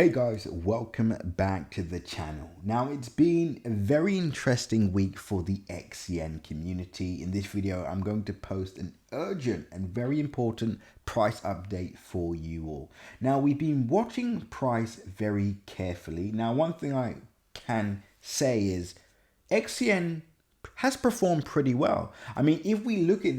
Hey guys, welcome back to the channel. Now it's been a very interesting week for the Xcn community. In this video, I'm going to post an urgent and very important price update for you all. Now we've been watching price very carefully. Now one thing I can say is Xcn has performed pretty well. I mean, if we look at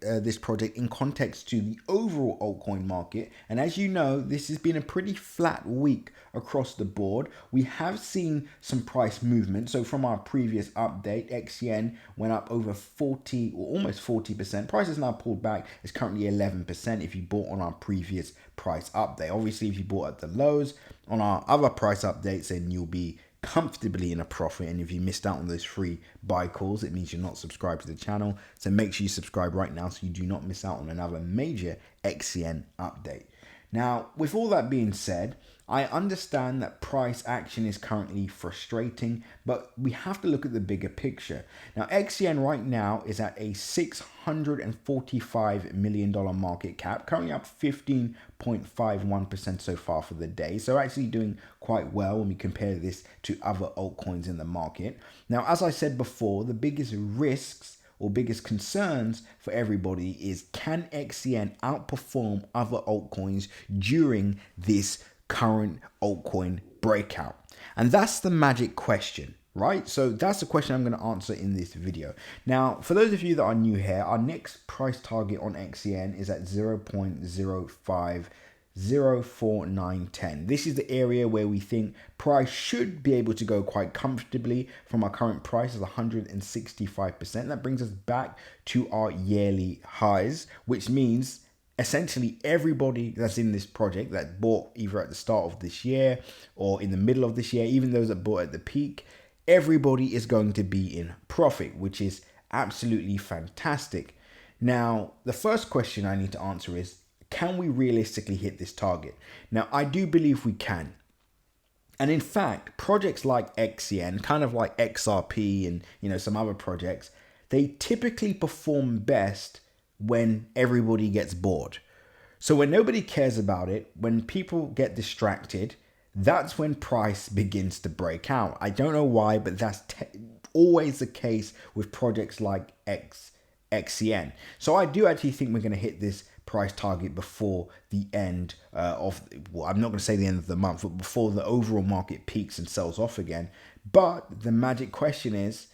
this project in context to the overall altcoin market, and as you know, this has been a pretty flat week across the board. We have seen some price movement. So from our previous update, XCN went up over 40 or almost 40%. Price has now pulled back. It's currently 11% if you bought on our previous price update. Obviously, if you bought at the lows on our other price updates, then you'll be comfortably in a profit. And if you missed out on those free buy calls, it means you're not subscribed to the channel. So make sure you subscribe right now so you do not miss out on another major XCN update. Now, with all that being said, I understand that price action is currently frustrating, but we have to look at the bigger picture. Now, XCN right now is at a $645 million market cap, currently up 15.51% so far for the day. So actually doing quite well when we compare this to other altcoins in the market. Now, as I said before, the biggest risks or biggest concerns for everybody is, can XCN outperform other altcoins during this current altcoin breakout? And that's the magic question, right? So that's the question I'm going to answer in this video. Now, for those of you that are new here, our next price target on XCN is at 0.0504,910. This is the area where we think price should be able to go quite comfortably from our current price of 165%. That brings us back to our yearly highs, which means essentially everybody that's in this project that bought either at the start of this year or in the middle of this year, even those that bought at the peak, everybody is going to be in profit, which is absolutely fantastic. Now, the first question I need to answer is, can we realistically hit this target? Now, I do believe we can. And in fact, projects like XCN, kind of like XRP and some other projects, they typically perform best when everybody gets bored. So when nobody cares about it, when people get distracted, that's when price begins to break out. I don't know why, but that's always the case with projects like XCN. So I do actually think we're going to hit this price target before the end of, well, I'm not going to say the end of the month, but before the overall market peaks and sells off again. But the magic question is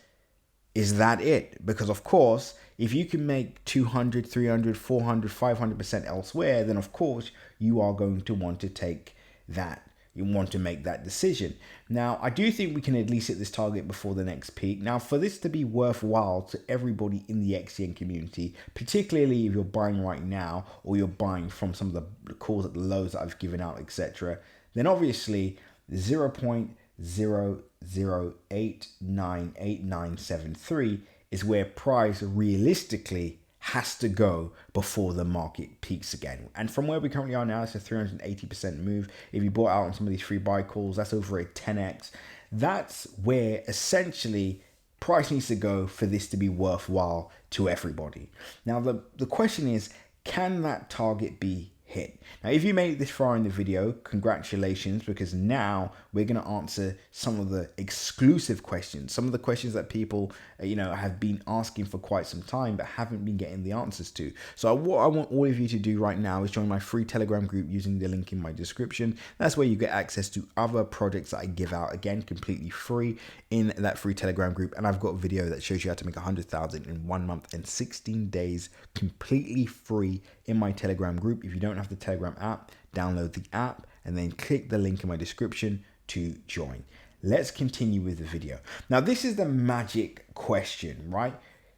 that it? Because of course, if you can make 200, 300, 400, 500% elsewhere, then of course you are going to want to take that. You want to make that decision. Now, I do think we can at least hit this target before the next peak. Now, for this to be worthwhile to everybody in the XCN community, particularly if you're buying right now or you're buying from some of the calls at the lows that I've given out, etc., then obviously 0.00898973 is where price realistically has to go before the market peaks again. And from where we currently are now, it's a 380% move. If you bought out on some of these free buy calls, that's over a 10x. That's where essentially price needs to go for this to be worthwhile to everybody. Now, the question is, can that target be hit? Now, if you made it this far in the video, congratulations, because now we're going to answer some of the exclusive questions, some of the questions that people have been asking for quite some time but haven't been getting the answers to. So what I want all of you to do right now is join my free Telegram group using the link in my description. That's where you get access to other projects that I give out, again, completely free in that free Telegram group. And I've got a video that shows you how to make 100,000 in 1 month and 16 days completely free in my Telegram group. If you don't have the Telegram app, download the app and then click the link in my description to join. Let's continue with the video. Now, this is the magic question, right?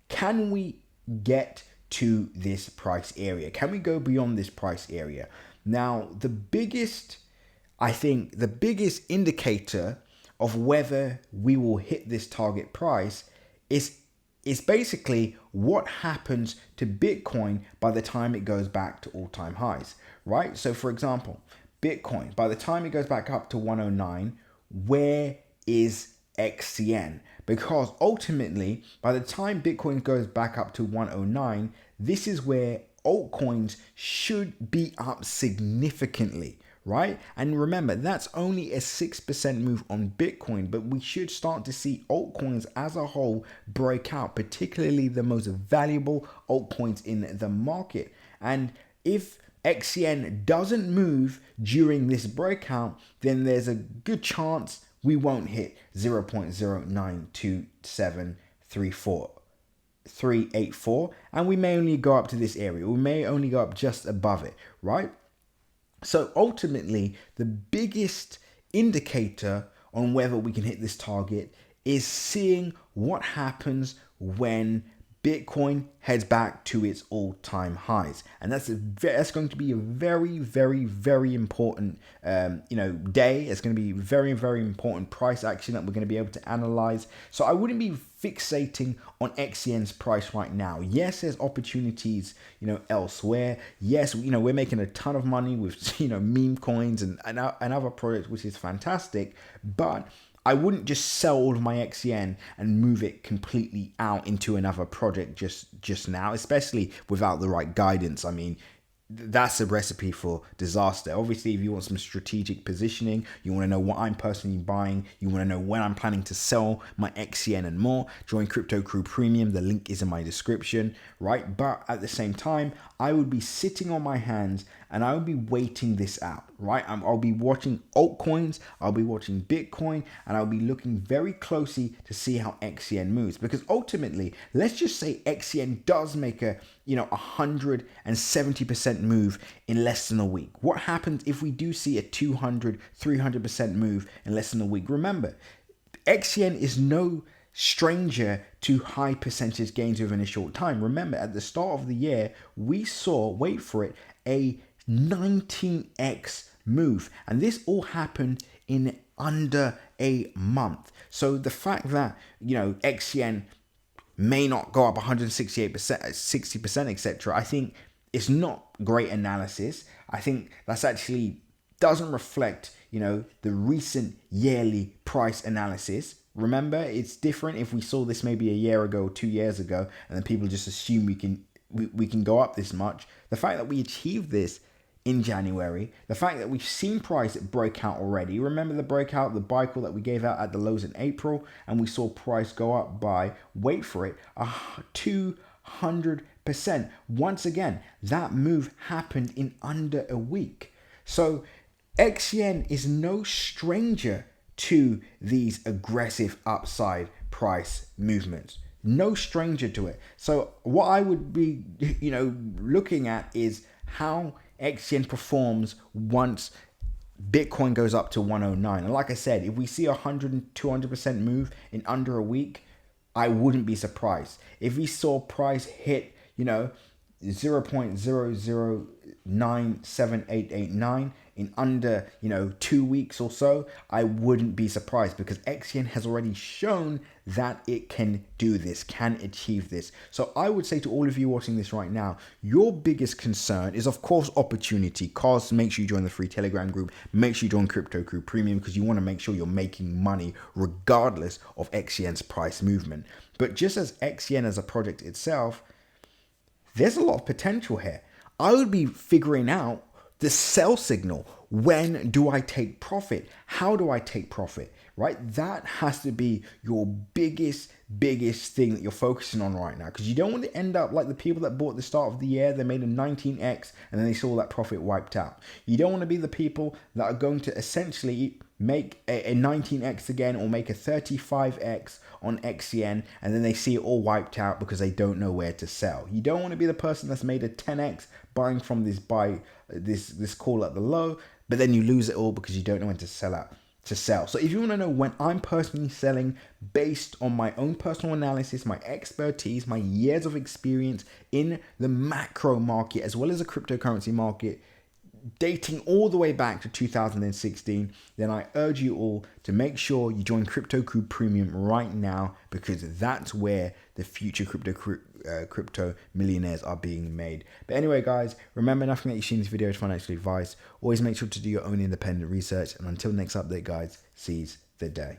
Can we get to this price area? Can we go beyond this price area? Now, the biggest indicator of whether we will hit this target price is basically what happens to Bitcoin by the time it goes back to all-time highs, right? So for example, Bitcoin, by the time it goes back up to 109, where is XCN? Because ultimately, by the time Bitcoin goes back up to 109, this is where altcoins should be up significantly, right? And remember, that's only a 6% move on Bitcoin, but we should start to see altcoins as a whole break out, particularly the most valuable altcoins in the market. And if Xcn doesn't move during this breakout, then there's a good chance we won't hit 0.092734384, and we may only go up to this area. We may only go up just above it, right? So ultimately, the biggest indicator on whether we can hit this target is seeing what happens when Bitcoin heads back to its all-time highs, and that's going to be a very, very, very important, day. It's going to be very, very important price action that we're going to be able to analyze. So I wouldn't be fixating on Xcn's price right now. Yes, there's opportunities, elsewhere. Yes, we're making a ton of money with, meme coins and other products, which is fantastic, but I wouldn't just sell all of my Xcn and move it completely out into another project just now, especially without the right guidance. I mean, that's a recipe for disaster. Obviously, if you want some strategic positioning, you want to know what I'm personally buying, you want to know when I'm planning to sell my Xcn and more, join Crypto Crew Premium. The link is in my description, right? But at the same time, I would be sitting on my hands and I would be waiting this out, right? I'll be watching altcoins, I'll be watching Bitcoin, and I'll be looking very closely to see how Xcn moves. Because ultimately, let's just say Xcn does make a 170% move in less than a week. What happens if we do see a 200-300% move in less than a week? Remember, Xcn is no stranger to high percentage gains within a short time. Remember, at the start of the year, we saw, wait for it, a 19x move, and this all happened in under a month. So the fact that Xcn may not go up 168%, 60%, etc., I think it's not great analysis. I think that's actually doesn't reflect the recent yearly price analysis. Remember, it's different if we saw this maybe a year ago or 2 years ago, and then people just assume we can go up this much. The fact that we achieved this in January, the fact that we've seen price break out already. Remember the breakout, the buy call that we gave out at the lows in April, and we saw price go up by, wait for it, 200%. Once again, that move happened in under a week. So Xcn is no stranger to these aggressive upside price movements. No stranger to it. So what I would be, looking at is how Xcn performs once Bitcoin goes up to 109. And like I said, if we see 100 and 200% move in under a week, I wouldn't be surprised. If we saw price hit, 0.0097889 in under 2 weeks or so, I wouldn't be surprised, because Xcn has already shown that it can do this, can achieve this. So I would say to all of you watching this right now, your biggest concern is of course opportunity cost. Make sure you join the free Telegram group, make sure you join Crypto Crew Premium, because you want to make sure you're making money regardless of Xcn's price movement. But just as Xcn as a project itself, there's a lot of potential here. I would be figuring out the sell signal. When do I take profit? How do I take profit? Right? That has to be your biggest thing that you're focusing on right now, because you don't want to end up like the people that bought at the start of the year. They made a 19x and then they saw that profit wiped out. You don't want to be the people that are going to essentially make a 19x again, or make a 35x on Xcn, and then they see it all wiped out because they don't know where to sell. You don't want to be the person that's made a 10x buying from this call at the low, but then you lose it all because you don't know when to sell. So if you want to know when I'm personally selling based on my own personal analysis, my expertise, my years of experience in the macro market as well as the cryptocurrency market, dating all the way back to 2016, then I urge you all to make sure you join Crypto Crew Premium right now, because that's where the future crypto millionaires are being made. But anyway, guys, remember, nothing that you see in this video is financial advice. Always make sure to do your own independent research. And until next update, guys, seize the day.